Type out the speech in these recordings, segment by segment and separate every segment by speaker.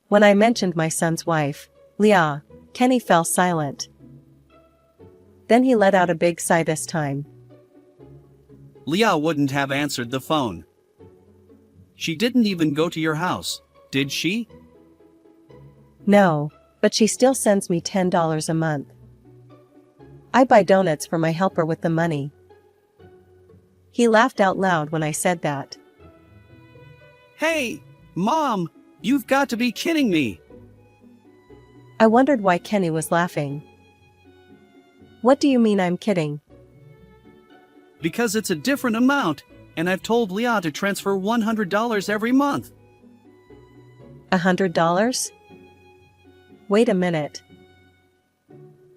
Speaker 1: When I mentioned my son's wife, Leah, Kenny fell silent. Then he let out a big sigh this time.
Speaker 2: Leah wouldn't have answered the phone. She didn't even go to your house, did she?
Speaker 1: No, but she still sends me $10 a month. I buy donuts for my helper with the money. He laughed out loud when I said that.
Speaker 2: Hey, Mom, you've got to be kidding me.
Speaker 1: I wondered why Kenny was laughing. What do you mean I'm kidding?
Speaker 2: Because it's a different amount, and I've told Leah to transfer $100 every month.
Speaker 1: $100? Wait a minute.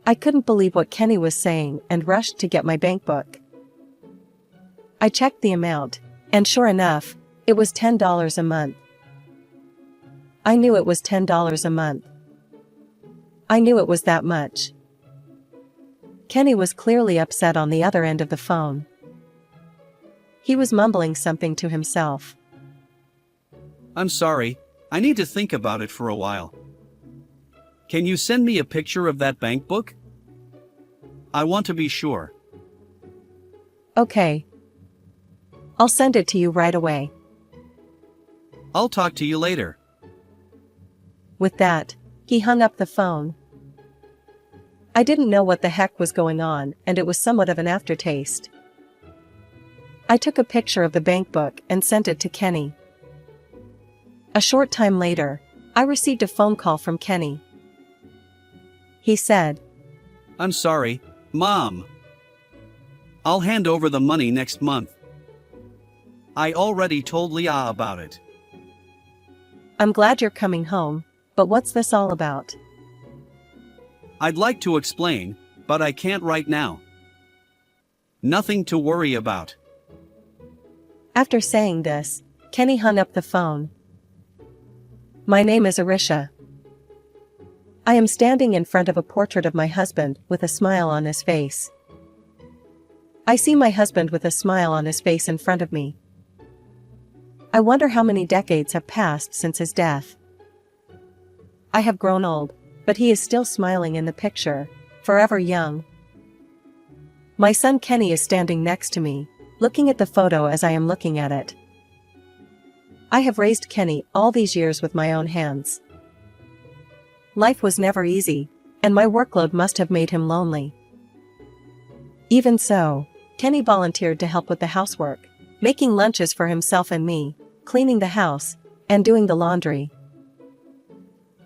Speaker 1: I couldn't believe what Kenny was saying and rushed to get my bank book. I checked the amount, and sure enough, it was $10 a month. I knew it was $10 a month. I knew it was that much. Kenny was clearly upset on the other end of the phone. He was mumbling something to himself.
Speaker 2: I'm sorry, I need to think about it for a while. Can you send me a picture of that bank book? I want to be sure.
Speaker 1: Okay. I'll send it to you right away.
Speaker 2: I'll talk to you later.
Speaker 1: With that, he hung up the phone. I didn't know what the heck was going on, and it was somewhat of an aftertaste. I took a picture of the bank book and sent it to Kenny. A short time later, I received a phone call from Kenny. He said,
Speaker 2: I'm sorry, Mom. I'll hand over the money next month. I already told Leah about it.
Speaker 1: I'm glad you're coming home, but what's this all about?
Speaker 2: I'd like to explain, but I can't right now. Nothing to worry about.
Speaker 1: After saying this, Kenny hung up the phone. My name is Arisha. I am standing in front of a portrait of my husband with a smile on his face. I see my husband with a smile on his face in front of me. I wonder how many decades have passed since his death. I have grown old, but he is still smiling in the picture, forever young. My son Kenny is standing next to me, looking at the photo as I am looking at it. I have raised Kenny all these years with my own hands. Life was never easy, and my workload must have made him lonely. Even so, Kenny volunteered to help with the housework, making lunches for himself and me, cleaning the house, and doing the laundry.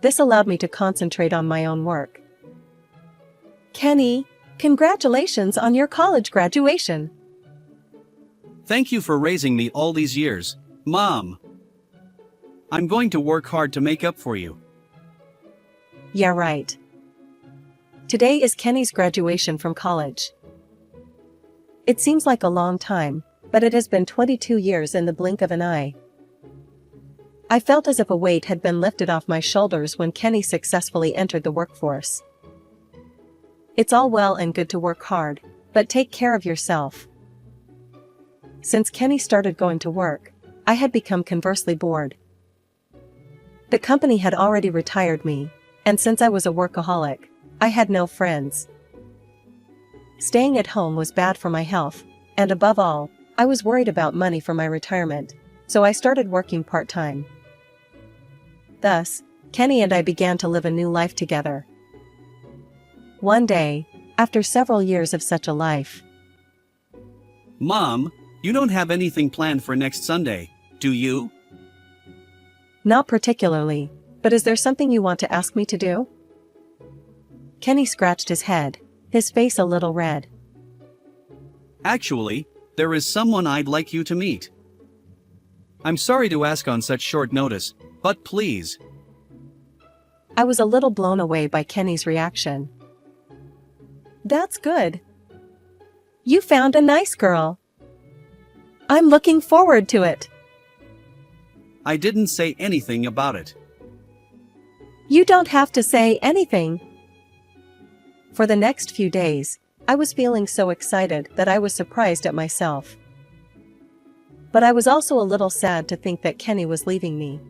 Speaker 1: This allowed me to concentrate on my own work. Kenny, congratulations on your college graduation.
Speaker 2: Thank you for raising me all these years, Mom. I'm going to work hard to make up for you.
Speaker 1: Yeah, right. Today is Kenny's graduation from college. It seems like a long time, but it has been 22 years in the blink of an eye. I felt as if a weight had been lifted off my shoulders when Kenny successfully entered the workforce. It's all well and good to work hard, but take care of yourself. Since Kenny started going to work, I had become conversely bored. The company had already retired me, and since I was a workaholic, I had no friends. Staying at home was bad for my health, and above all, I was worried about money for my retirement, so I started working part-time. Thus, Kenny and I began to live a new life together. One day, after several years of such a life.
Speaker 2: Mom, you don't have anything planned for next Sunday, do you?
Speaker 1: Not particularly, but is there something you want to ask me to do? Kenny scratched his head, his face a little red.
Speaker 2: Actually, there is someone I'd like you to meet. I'm sorry to ask on such short notice, but please.
Speaker 1: I was a little blown away by Kenny's reaction. That's good. You found a nice girl. I'm looking forward to it.
Speaker 2: I didn't say anything about it.
Speaker 1: You don't have to say anything. For the next few days, I was feeling so excited that I was surprised at myself. But I was also a little sad to think that Kenny was leaving me.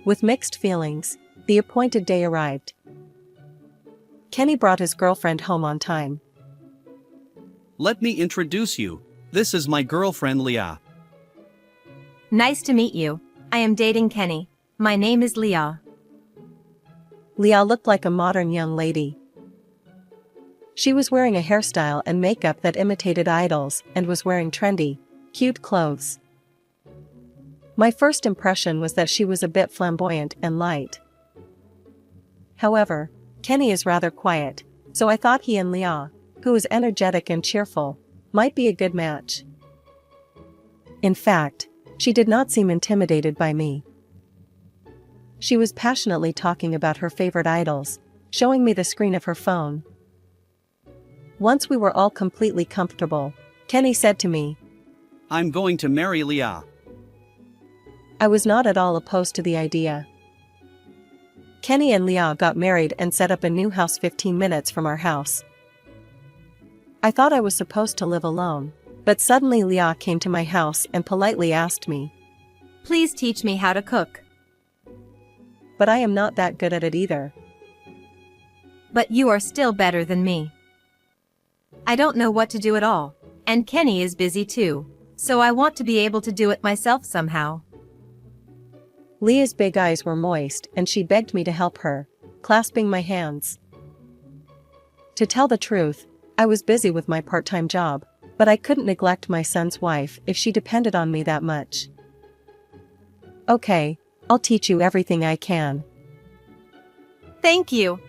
Speaker 1: With mixed feelings, the appointed day arrived. Kenny brought his girlfriend home on time.
Speaker 2: Let me introduce you. This is my girlfriend Leah.
Speaker 3: Nice to meet you. I am dating Kenny. My name is Leah.
Speaker 1: Leah looked like a modern young lady. She was wearing a hairstyle and makeup that imitated idols and was wearing trendy, cute clothes. My first impression was that she was a bit flamboyant and light. However, Kenny is rather quiet, so I thought he and Leah, who is energetic and cheerful, might be a good match. In fact, she did not seem intimidated by me. She was passionately talking about her favorite idols, showing me the screen of her phone. Once we were all completely comfortable, Kenny said to me,
Speaker 2: I'm going to marry Leah.
Speaker 1: I was not at all opposed to the idea. Kenny and Leah got married and set up a new house 15 minutes from our house. I thought I was supposed to live alone, but suddenly Leah came to my house and politely asked me,
Speaker 3: Please teach me how to cook.
Speaker 1: But I am not that good at it either.
Speaker 3: But you are still better than me. I don't know what to do at all, and Kenny is busy too, so I want to be able to do it myself somehow.
Speaker 1: Leah's big eyes were moist and she begged me to help her, clasping my hands. To tell the truth, I was busy with my part-time job, but I couldn't neglect my son's wife if she depended on me that much. Okay, I'll teach you everything I can.
Speaker 3: Thank you.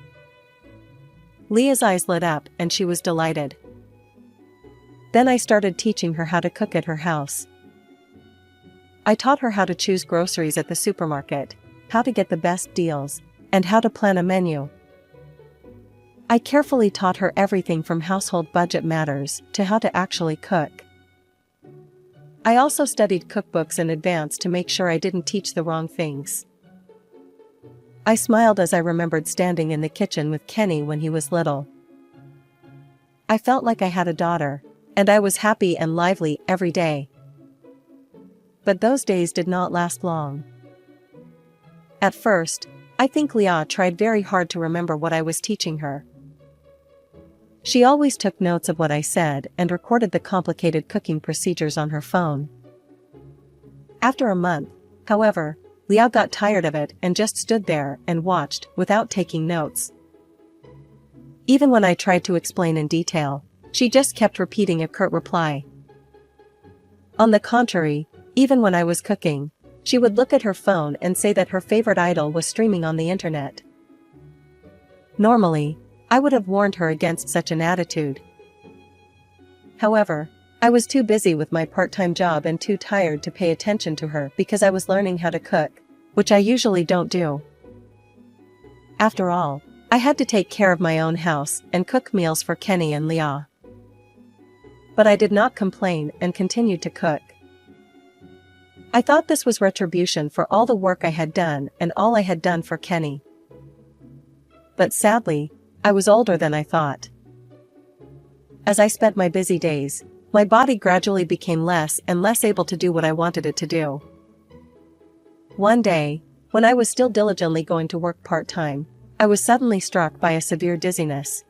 Speaker 1: Leah's eyes lit up and she was delighted. Then I started teaching her how to cook at her house. I taught her how to choose groceries at the supermarket, how to get the best deals, and how to plan a menu. I carefully taught her everything from household budget matters to how to actually cook. I also studied cookbooks in advance to make sure I didn't teach the wrong things. I smiled as I remembered standing in the kitchen with Kenny when he was little. I felt like I had a daughter, and I was happy and lively every day. But those days did not last long. At first, I think Leah tried very hard to remember what I was teaching her. She always took notes of what I said and recorded the complicated cooking procedures on her phone. After a month, however, Leah got tired of it and just stood there and watched without taking notes. Even when I tried to explain in detail, she just kept repeating a curt reply. On the contrary, even when I was cooking, she would look at her phone and say that her favorite idol was streaming on the internet. Normally, I would have warned her against such an attitude. However, I was too busy with my part-time job and too tired to pay attention to her because I was learning how to cook, which I usually don't do. After all, I had to take care of my own house and cook meals for Kenny and Leah. But I did not complain and continued to cook. I thought this was retribution for all the work I had done and all I had done for Kenny. But sadly, I was older than I thought. As I spent my busy days, my body gradually became less and less able to do what I wanted it to do. One day, when I was still diligently going to work part-time, I was suddenly struck by a severe dizziness.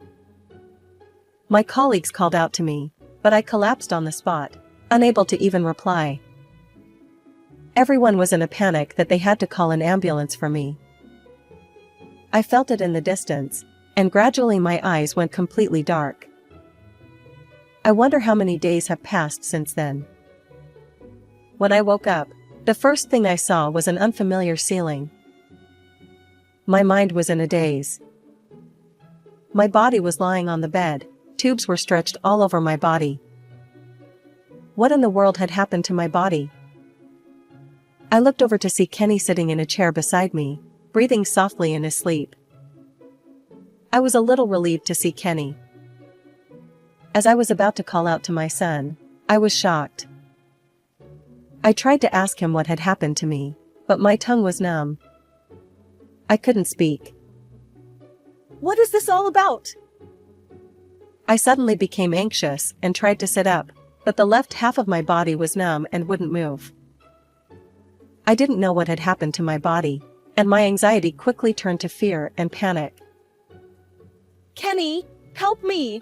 Speaker 1: My colleagues called out to me, but I collapsed on the spot, unable to even reply. Everyone was in a panic that they had to call an ambulance for me. I felt it in the distance, and gradually my eyes went completely dark. I wonder how many days have passed since then. When I woke up, the first thing I saw was an unfamiliar ceiling. My mind was in a daze. My body was lying on the bed, tubes were stretched all over my body. What in the world had happened to my body? I looked over to see Kenny sitting in a chair beside me, breathing softly in his sleep. I was a little relieved to see Kenny. As I was about to call out to my son, I was shocked. I tried to ask him what had happened to me, but my tongue was numb. I couldn't speak.
Speaker 3: What is this all about?
Speaker 1: I suddenly became anxious and tried to sit up, but the left half of my body was numb and wouldn't move. I didn't know what had happened to my body, and my anxiety quickly turned to fear and panic.
Speaker 4: Kenny, help me!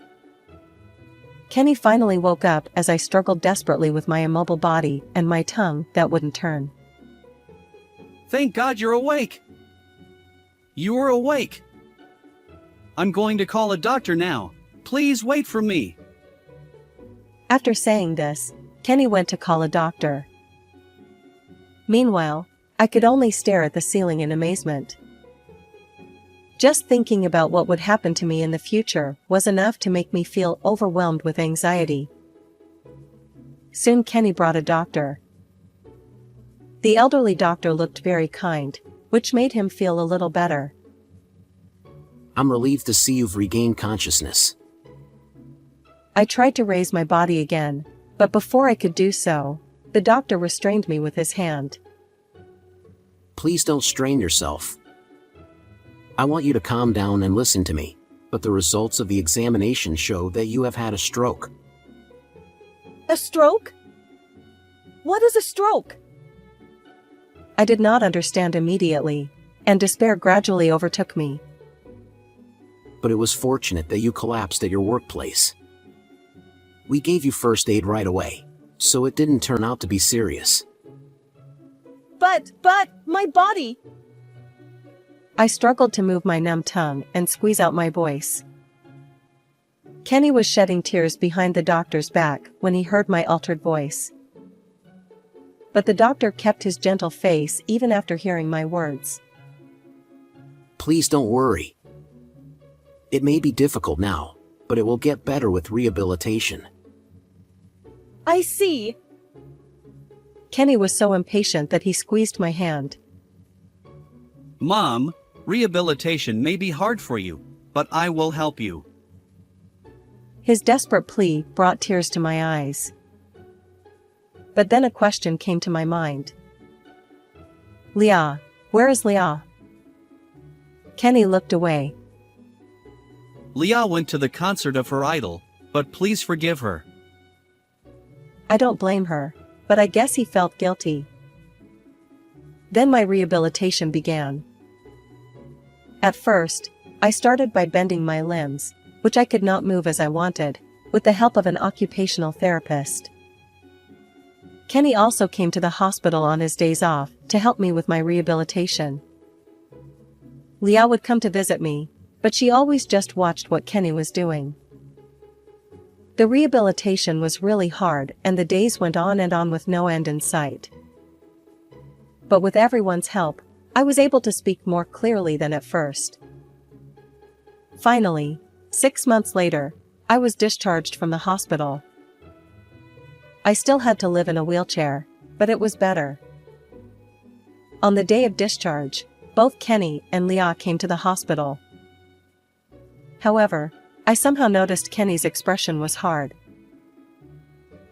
Speaker 1: Kenny finally woke up as I struggled desperately with my immobile body and my tongue that wouldn't turn.
Speaker 2: Thank God you're awake. You're awake. I'm going to call a doctor now. Please wait for me.
Speaker 1: After saying this, Kenny went to call a doctor. Meanwhile, I could only stare at the ceiling in amazement. Just thinking about what would happen to me in the future was enough to make me feel overwhelmed with anxiety. Soon Kenny brought a doctor. The elderly doctor looked very kind, which made him feel a little better.
Speaker 5: I'm relieved to see you've regained consciousness.
Speaker 1: I tried to raise my body again, but before I could do so, the doctor restrained me with his hand.
Speaker 5: Please don't strain yourself. I want you to calm down and listen to me, but the results of the examination show that you have had a stroke.
Speaker 4: A stroke? What is a stroke?
Speaker 1: I did not understand immediately, and despair gradually overtook me.
Speaker 5: But it was fortunate that you collapsed at your workplace. We gave you first aid right away, so it didn't turn out to be serious.
Speaker 4: But, my body!
Speaker 1: I struggled to move my numb tongue and squeeze out my voice. Kenny was shedding tears behind the doctor's back when he heard my altered voice. But the doctor kept his gentle face even after hearing my words.
Speaker 5: Please don't worry. It may be difficult now, but it will get better with rehabilitation.
Speaker 4: I see.
Speaker 1: Kenny was so impatient that he squeezed my hand.
Speaker 2: Mom, rehabilitation may be hard for you, but I will help you.
Speaker 1: His desperate plea brought tears to my eyes. But then a question came to my mind. Leah, where is Leah? Kenny looked away.
Speaker 2: Leah went to the concert of her idol, but please forgive her.
Speaker 1: I don't blame her, but I guess he felt guilty. Then my rehabilitation began. At first, I started by bending my limbs, which I could not move as I wanted, with the help of an occupational therapist. Kenny also came to the hospital on his days off to help me with my rehabilitation. Leah would come to visit me, but she always just watched what Kenny was doing. The rehabilitation was really hard and the days went on and on with no end in sight. But with everyone's help, I was able to speak more clearly than at first. Finally, 6 months later, I was discharged from the hospital. I still had to live in a wheelchair, but it was better. On the day of discharge, both Kenny and Leah came to the hospital. However, I somehow noticed Kenny's expression was hard.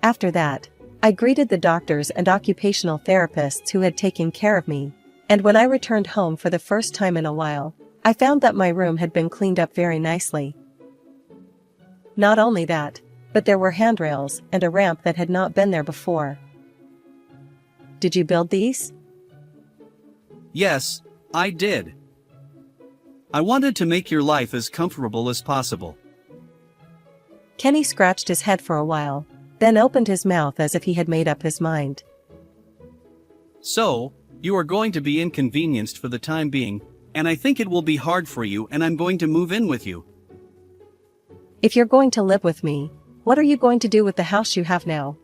Speaker 1: After that, I greeted the doctors and occupational therapists who had taken care of me, and when I returned home for the first time in a while, I found that my room had been cleaned up very nicely. Not only that, but there were handrails and a ramp that had not been there before. Did you build these?
Speaker 2: Yes, I did. I wanted to make your life as comfortable as possible.
Speaker 1: Kenny scratched his head for a while, then opened his mouth as if he had made up his mind.
Speaker 2: So, you are going to be inconvenienced for the time being, and I think it will be hard for you, and I'm going to move in with you.
Speaker 1: If you're going to live with me, what are you going to do with the house you have now?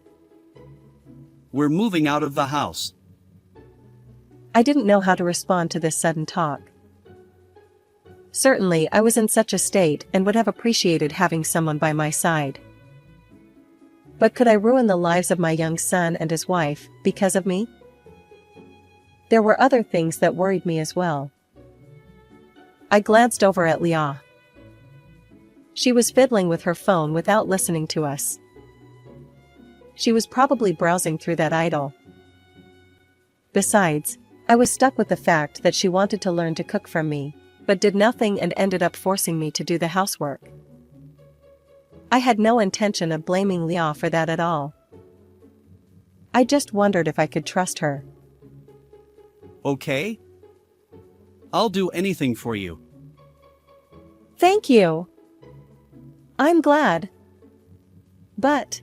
Speaker 2: We're moving out of the house.
Speaker 1: I didn't know how to respond to this sudden talk. Certainly, I was in such a state and would have appreciated having someone by my side. But could I ruin the lives of my young son and his wife because of me? There were other things that worried me as well. I glanced over at Leah. She was fiddling with her phone without listening to us. She was probably browsing through that idol. Besides, I was stuck with the fact that she wanted to learn to cook from me, but did nothing and ended up forcing me to do the housework. I had no intention of blaming Leah for that at all. I just wondered if I could trust her.
Speaker 2: Okay? I'll do anything for you.
Speaker 1: Thank you. I'm glad. But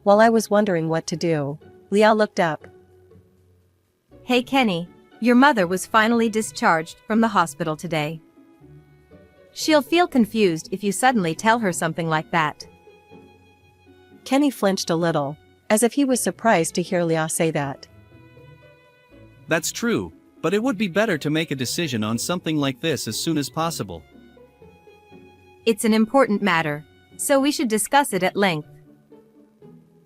Speaker 1: while I was wondering what to do, Leah looked up.
Speaker 3: Hey Kenny, your mother was finally discharged from the hospital today. She'll feel confused if you suddenly tell her something like that.
Speaker 1: Kenny flinched a little, as if he was surprised to hear Leah say that.
Speaker 2: That's true, but it would be better to make a decision on something like this as soon as possible.
Speaker 3: It's an important matter, so we should discuss it at length.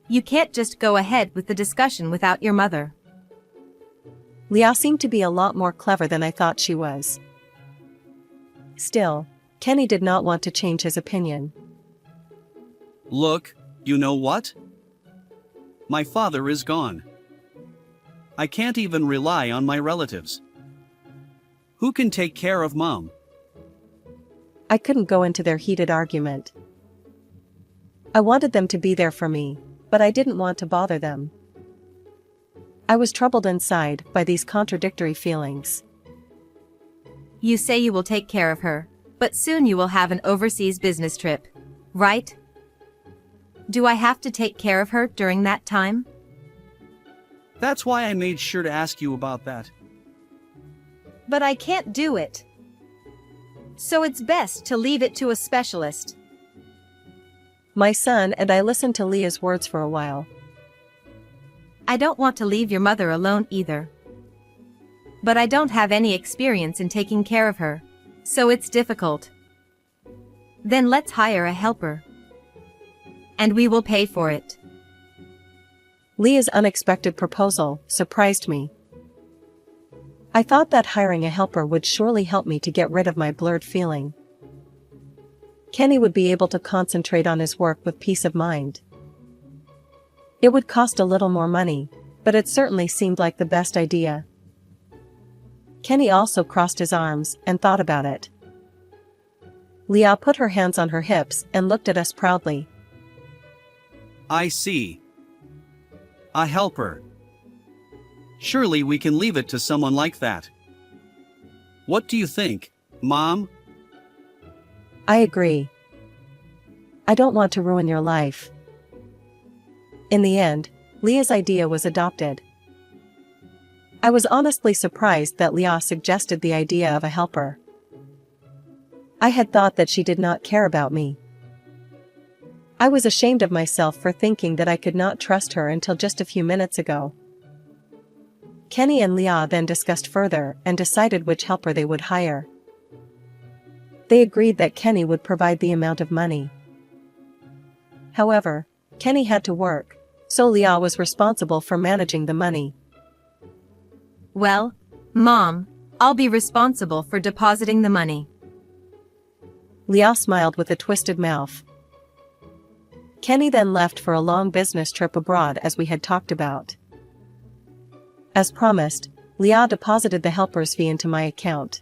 Speaker 3: You can't just go ahead with the discussion without your mother.
Speaker 1: Leah seemed to be a lot more clever than I thought she was. Still, Kenny did not want to change his opinion.
Speaker 2: Look, you know what? My father is gone. I can't even rely on my relatives. Who can take care of Mom?
Speaker 1: I couldn't go into their heated argument. I wanted them to be there for me, but I didn't want to bother them. I was troubled inside by these contradictory feelings.
Speaker 3: You say you will take care of her, but soon you will have an overseas business trip, right? Do I have to take care of her during that time?
Speaker 2: That's why I made sure to ask you about that.
Speaker 4: But I can't do it. So it's best to leave it to a specialist.
Speaker 1: My son and I listened to Leah's words for a while.
Speaker 3: I don't want to leave your mother alone either. But I don't have any experience in taking care of her, so it's difficult. Then let's hire a helper. And we will pay for it.
Speaker 1: Leah's unexpected proposal surprised me. I thought that hiring a helper would surely help me to get rid of my blurred feeling. Kenny would be able to concentrate on his work with peace of mind. It would cost a little more money, but it certainly seemed like the best idea. Kenny also crossed his arms and thought about it. Leah put her hands on her hips and looked at us proudly.
Speaker 2: I see. A helper. Surely we can leave it to someone like that. What do you think, Mom?
Speaker 1: I agree. I don't want to ruin your life. In the end, Leah's idea was adopted. I was honestly surprised that Leah suggested the idea of a helper. I had thought that she did not care about me. I was ashamed of myself for thinking that I could not trust her until just a few minutes ago. Kenny and Leah then discussed further and decided which helper they would hire. They agreed that Kenny would provide the amount of money. However, Kenny had to work, so Leah was responsible for managing the money.
Speaker 3: Well, Mom, I'll be responsible for depositing the money.
Speaker 1: Leah smiled with a twisted mouth. Kenny then left for a long business trip abroad as we had talked about. As promised, Leah deposited the helper's fee into my account.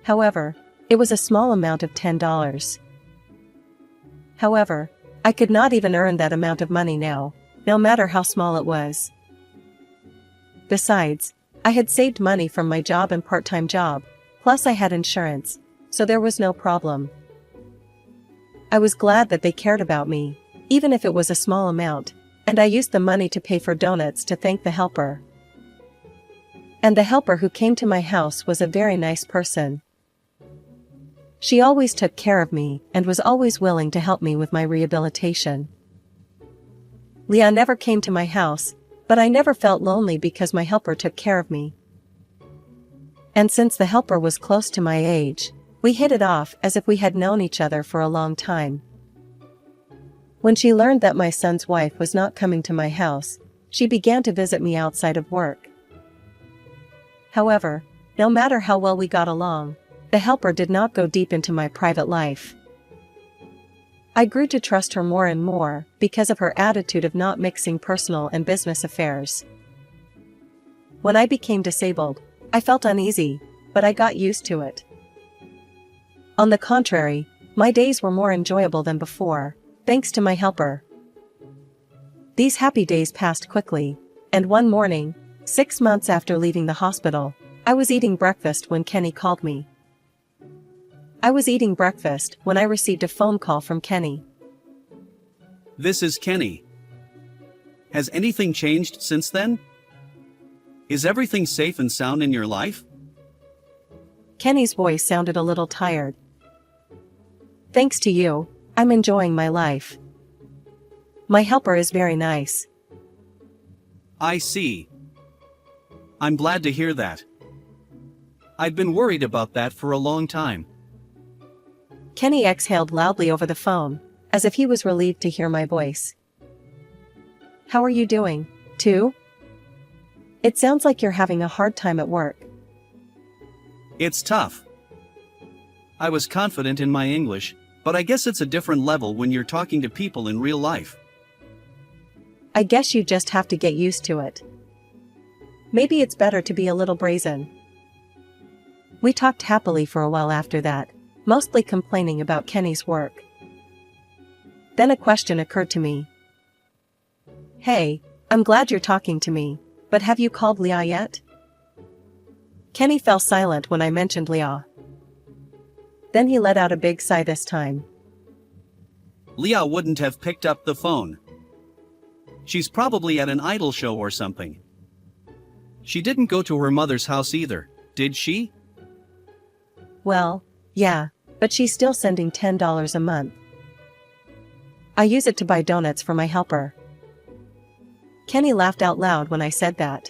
Speaker 1: However, it was a small amount of $10. However, I could not even earn that amount of money now, no matter how small it was. Besides, I had saved money from my job and part-time job, plus I had insurance, so there was no problem. I was glad that they cared about me, even if it was a small amount, and I used the money to pay for donuts to thank the helper. And the helper who came to my house was a very nice person. She always took care of me and was always willing to help me with my rehabilitation. Leah never came to my house, but I never felt lonely because my helper took care of me. And since the helper was close to my age, we hit it off as if we had known each other for a long time. When she learned that my son's wife was not coming to my house, she began to visit me outside of work. However, no matter how well we got along, the helper did not go deep into my private life. I grew to trust her more and more because of her attitude of not mixing personal and business affairs. When I became disabled, I felt uneasy, but I got used to it. On the contrary, my days were more enjoyable than before, thanks to my helper. These happy days passed quickly, and one morning, 6 months after leaving the hospital, I was eating breakfast when Kenny called me. I was eating breakfast when I received a phone call from Kenny.
Speaker 2: This is Kenny. Has anything changed since then? Is everything safe and sound in your life?
Speaker 1: Kenny's voice sounded a little tired. Thanks to you, I'm enjoying my life. My helper is very nice.
Speaker 2: I see. I'm glad to hear that. I'd been worried about that for a long time.
Speaker 1: Kenny exhaled loudly over the phone, as if he was relieved to hear my voice. How are you doing, too? It sounds like you're having a hard time at work.
Speaker 2: It's tough. I was confident in my English, but I guess it's a different level when you're talking to people in real life.
Speaker 1: I guess you just have to get used to it. Maybe it's better to be a little brazen. We talked happily for a while after that, mostly complaining about Kenny's work. Then a question occurred to me. Hey, I'm glad you're talking to me, but have you called Leah yet? Kenny fell silent when I mentioned Leah. Then he let out a big sigh this time.
Speaker 2: Leah wouldn't have picked up the phone. She's probably at an idol show or something. She didn't go to her mother's house either, did she?
Speaker 1: Well, yeah, but she's still sending $10 a month. I use it to buy donuts for my helper. Kenny laughed out loud when I said that.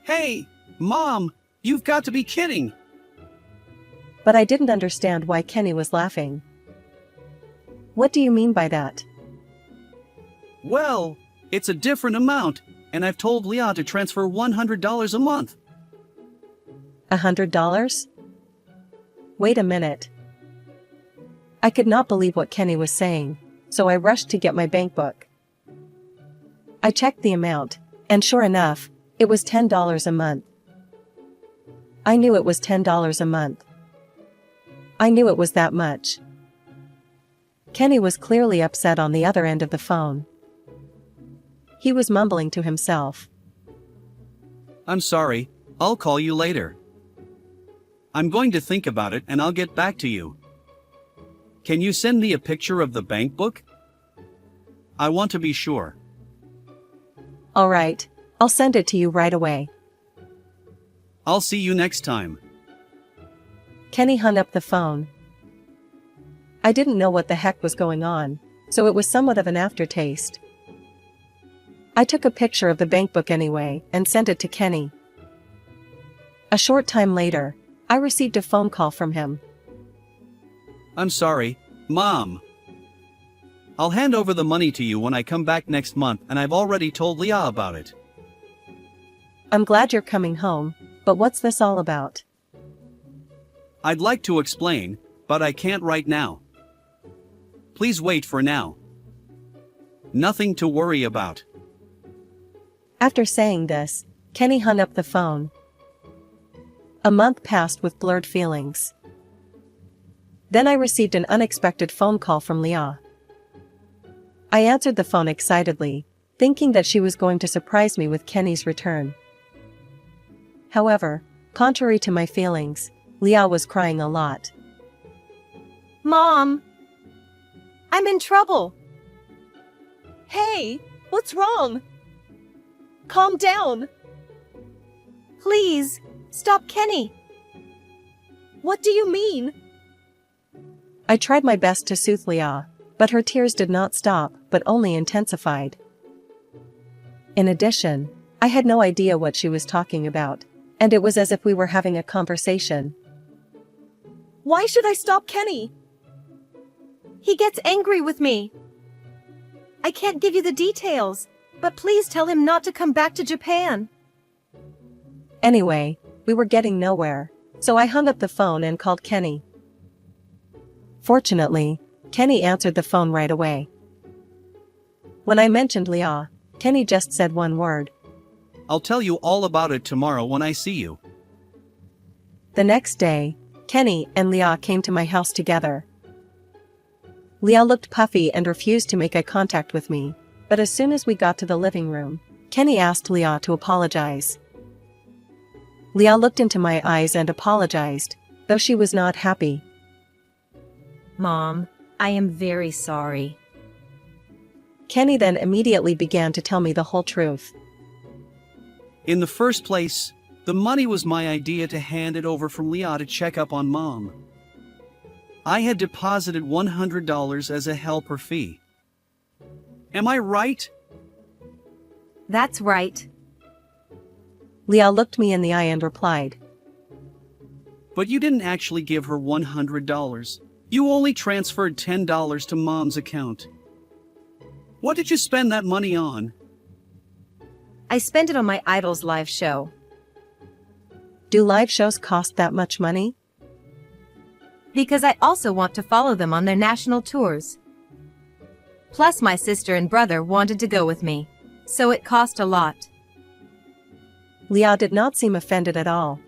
Speaker 2: Hey, Mom, you've got to be kidding.
Speaker 1: But I didn't understand why Kenny was laughing. What do you mean by that?
Speaker 2: Well, it's a different amount, and I've told Leah to transfer $100 a month.
Speaker 1: $100? Wait a minute. I could not believe what Kenny was saying, so I rushed to get my bank book. I checked the amount, and sure enough, it was $10 a month. I knew it was $10 a month. I knew it was that much. Kenny was clearly upset on the other end of the phone. He was mumbling to himself.
Speaker 2: I'm sorry, I'll call you later. I'm going to think about it and I'll get back to you. Can you send me a picture of the bank book? I want to be sure.
Speaker 1: All right, I'll send it to you right away.
Speaker 2: I'll see you next time.
Speaker 1: Kenny hung up the phone. I didn't know what the heck was going on, so it was somewhat of an aftertaste. I took a picture of the bank book anyway and sent it to Kenny. A short time later, I received a phone call from him.
Speaker 2: I'm sorry, Mom. I'll hand over the money to you when I come back next month, and I've already told Leah about it.
Speaker 1: I'm glad you're coming home, but what's this all about?
Speaker 2: I'd like to explain, but I can't right now. Please wait for now. Nothing to worry about.
Speaker 1: After saying this, Kenny hung up the phone. A month passed with blurred feelings. Then I received an unexpected phone call from Leah. I answered the phone excitedly, thinking that she was going to surprise me with Kenny's return. However, contrary to my feelings, Leah was crying a lot.
Speaker 4: Mom! I'm in trouble! Hey, what's wrong? Calm down! Please, stop Kenny! What do you mean?
Speaker 1: I tried my best to soothe Leah, but her tears did not stop, but only intensified. In addition, I had no idea what she was talking about, and it was as if we were having a conversation.
Speaker 4: Why should I stop Kenny? He gets angry with me. I can't give you the details, but please tell him not to come back to Japan.
Speaker 1: Anyway, we were getting nowhere, so I hung up the phone and called Kenny. Fortunately, Kenny answered the phone right away. When I mentioned Leah, Kenny just said one word.
Speaker 2: I'll tell you all about it tomorrow when I see you.
Speaker 1: The next day, Kenny and Leah came to my house together. Leah looked puffy and refused to make eye contact with me, but as soon as we got to the living room, Kenny asked Leah to apologize. Leah looked into my eyes and apologized, though she was not happy.
Speaker 3: Mom, I am very sorry.
Speaker 1: Kenny then immediately began to tell me the whole truth.
Speaker 2: In the first place, the money was my idea to hand it over from Leah to check up on Mom. I had deposited $100 as a helper fee. Am I right?
Speaker 3: That's right.
Speaker 1: Leah looked me in the eye and replied,
Speaker 2: But you didn't actually give her $100. You only transferred $10 to Mom's account. What did you spend that money on?
Speaker 3: I spent it on my Idols live show.
Speaker 1: Do live shows cost that much money?
Speaker 3: Because I also want to follow them on their national tours. Plus my sister and brother wanted to go with me, so it cost a lot.
Speaker 1: Leah did not seem offended at all.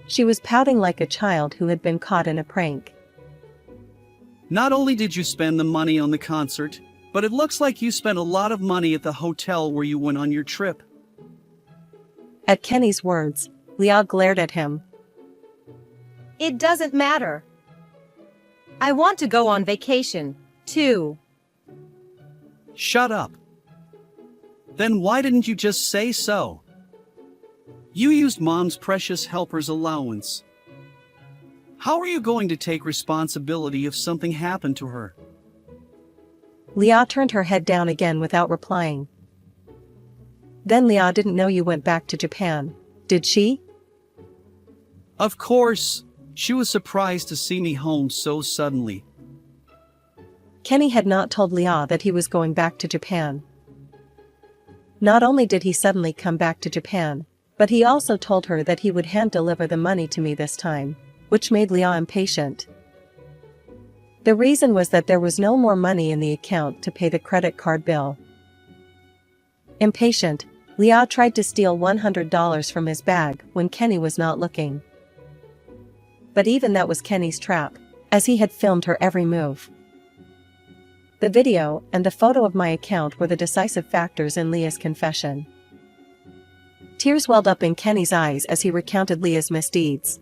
Speaker 1: She was pouting like a child who had been caught in a prank.
Speaker 2: Not only did you spend the money on the concert, but it looks like you spent a lot of money at the hotel where you went on your trip.
Speaker 1: At Kenny's words, Leah glared at him.
Speaker 3: It doesn't matter. I want to go on vacation, too.
Speaker 2: Shut up. Then why didn't you just say so? You used Mom's precious helper's allowance. How are you going to take responsibility if something happened to her?
Speaker 1: Leah turned her head down again without replying. Then Leah didn't know you went back to Japan, did she?
Speaker 2: Of course. She was surprised to see me home so suddenly.
Speaker 1: Kenny had not told Leah that he was going back to Japan. Not only did he suddenly come back to Japan, but he also told her that he would hand-deliver the money to me this time, which made Leah impatient. The reason was that there was no more money in the account to pay the credit card bill. Impatient, Leah tried to steal $100 from his bag when Kenny was not looking. But even that was Kenny's trap, as he had filmed her every move. The video and the photo of my account were the decisive factors in Leah's confession. Tears welled up in Kenny's eyes as he recounted Leah's misdeeds.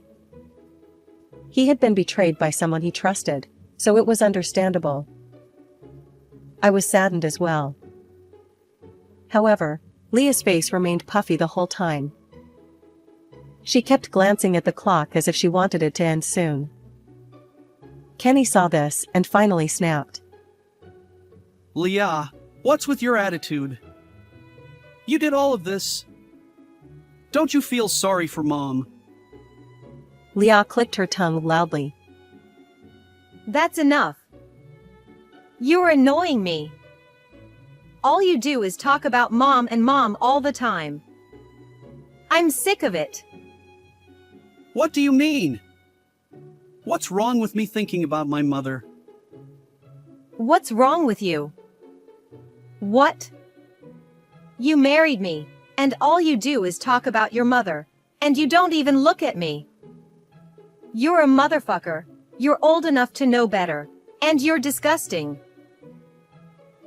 Speaker 1: He had been betrayed by someone he trusted, so it was understandable. I was saddened as well. However, Leah's face remained puffy the whole time. She kept glancing at the clock as if she wanted it to end soon. Kenny saw this and finally snapped.
Speaker 2: Leah, what's with your attitude? You did all of this. Don't you feel sorry for Mom?
Speaker 1: Leah clicked her tongue loudly.
Speaker 3: That's enough. You're annoying me. All you do is talk about Mom and Mom all the time. I'm sick of it.
Speaker 2: What do you mean? What's wrong with me thinking about my mother?
Speaker 3: What's wrong with you? What? You married me, and all you do is talk about your mother, and you don't even look at me. You're a motherfucker. You're old enough to know better, and you're disgusting.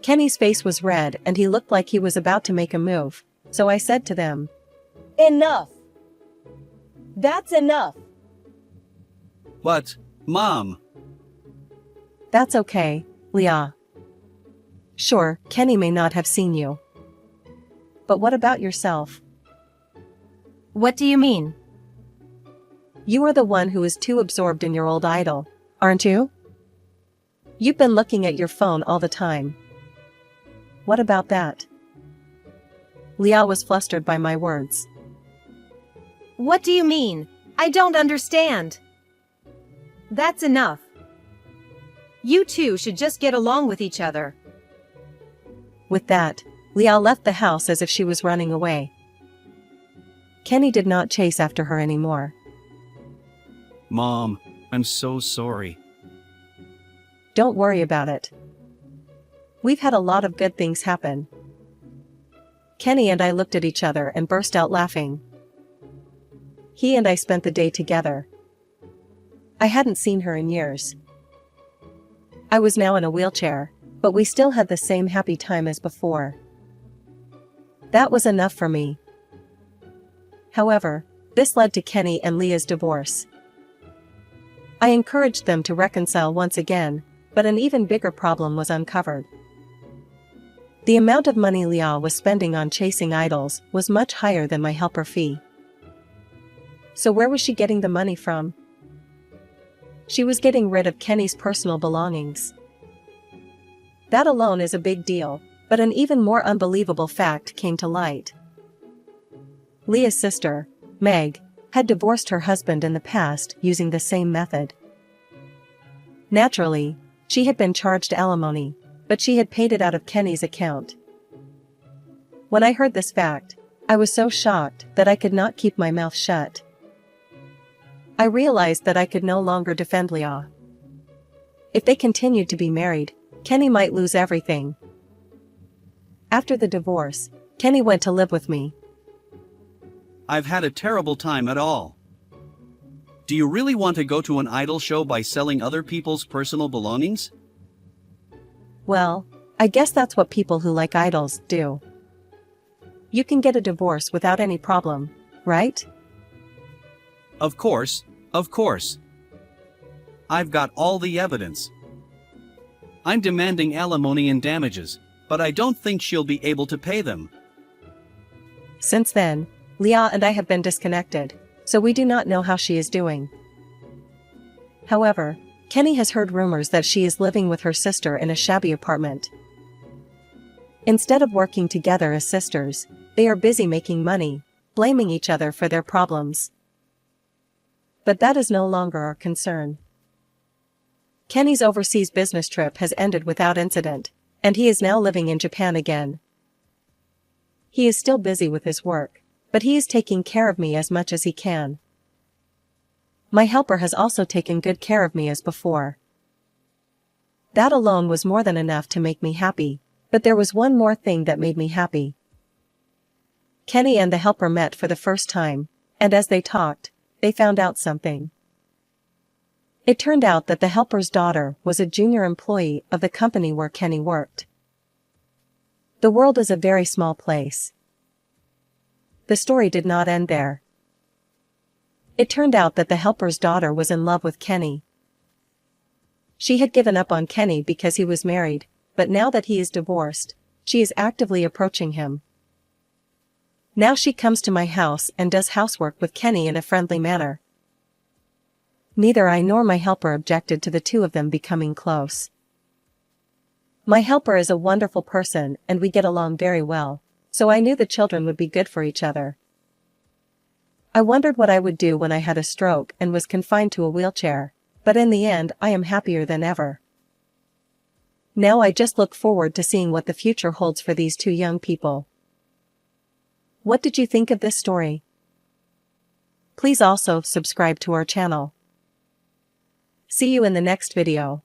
Speaker 1: Kenny's face was red and he looked like he was about to make a move, so I said to them,
Speaker 4: Enough. That's enough.
Speaker 2: But, Mom,
Speaker 1: That's okay, Leah. Sure, Kenny may not have seen you. But what about yourself?
Speaker 3: What do you mean?
Speaker 1: You are the one who is too absorbed in your old idol, aren't you? You've been looking at your phone all the time. What about that? Leah was flustered by my words.
Speaker 3: What do you mean? I don't understand. That's enough. You two should just get along with each other.
Speaker 1: With that, Leah left the house as if she was running away. Kenny did not chase after her anymore.
Speaker 2: Mom, I'm so sorry.
Speaker 1: Don't worry about it. We've had a lot of good things happen. Kenny and I looked at each other and burst out laughing. He and I spent the day together. I hadn't seen her in years. I was now in a wheelchair, but we still had the same happy time as before. That was enough for me. However, this led to Kenny and Leah's divorce. I encouraged them to reconcile once again, but an even bigger problem was uncovered. The amount of money Leah was spending on chasing idols was much higher than my helper fee. So where was she getting the money from? She was getting rid of Kenny's personal belongings. That alone is a big deal, but an even more unbelievable fact came to light. Leah's sister, Meg, had divorced her husband in the past using the same method. Naturally, she had been charged alimony, but she had paid it out of Kenny's account. When I heard this fact, I was so shocked that I could not keep my mouth shut. I realized that I could no longer defend Leah. If they continued to be married, Kenny might lose everything. After the divorce, Kenny went to live with me.
Speaker 2: I've had a terrible time at all. Do you really want to go to an idol show by selling other people's personal belongings?
Speaker 1: Well, I guess that's what people who like idols do. You can get a divorce without any problem, right?
Speaker 2: Of course, of course. I've got all the evidence. I'm demanding alimony and damages, but I don't think she'll be able to pay them.
Speaker 1: Since then, Leah and I have been disconnected, so we do not know how she is doing. However, Kenny has heard rumors that she is living with her sister in a shabby apartment. Instead of working together as sisters, they are busy making money, blaming each other for their problems. But that is no longer our concern. Kenny's overseas business trip has ended without incident, and he is now living in Japan again. He is still busy with his work, but he is taking care of me as much as he can. My helper has also taken good care of me as before. That alone was more than enough to make me happy, but there was one more thing that made me happy. Kenny and the helper met for the first time, and as they talked, they found out something. It turned out that the helper's daughter was a junior employee of the company where Kenny worked. The world is a very small place. The story did not end there. It turned out that the helper's daughter was in love with Kenny. She had given up on Kenny because he was married, but now that he is divorced, she is actively approaching him. Now she comes to my house and does housework with Kenny in a friendly manner. Neither I nor my helper objected to the two of them becoming close. My helper is a wonderful person and we get along very well, so I knew the children would be good for each other. I wondered what I would do when I had a stroke and was confined to a wheelchair, but in the end I am happier than ever. Now I just look forward to seeing what the future holds for these two young people. What did you think of this story? Please also subscribe to our channel. See you in the next video.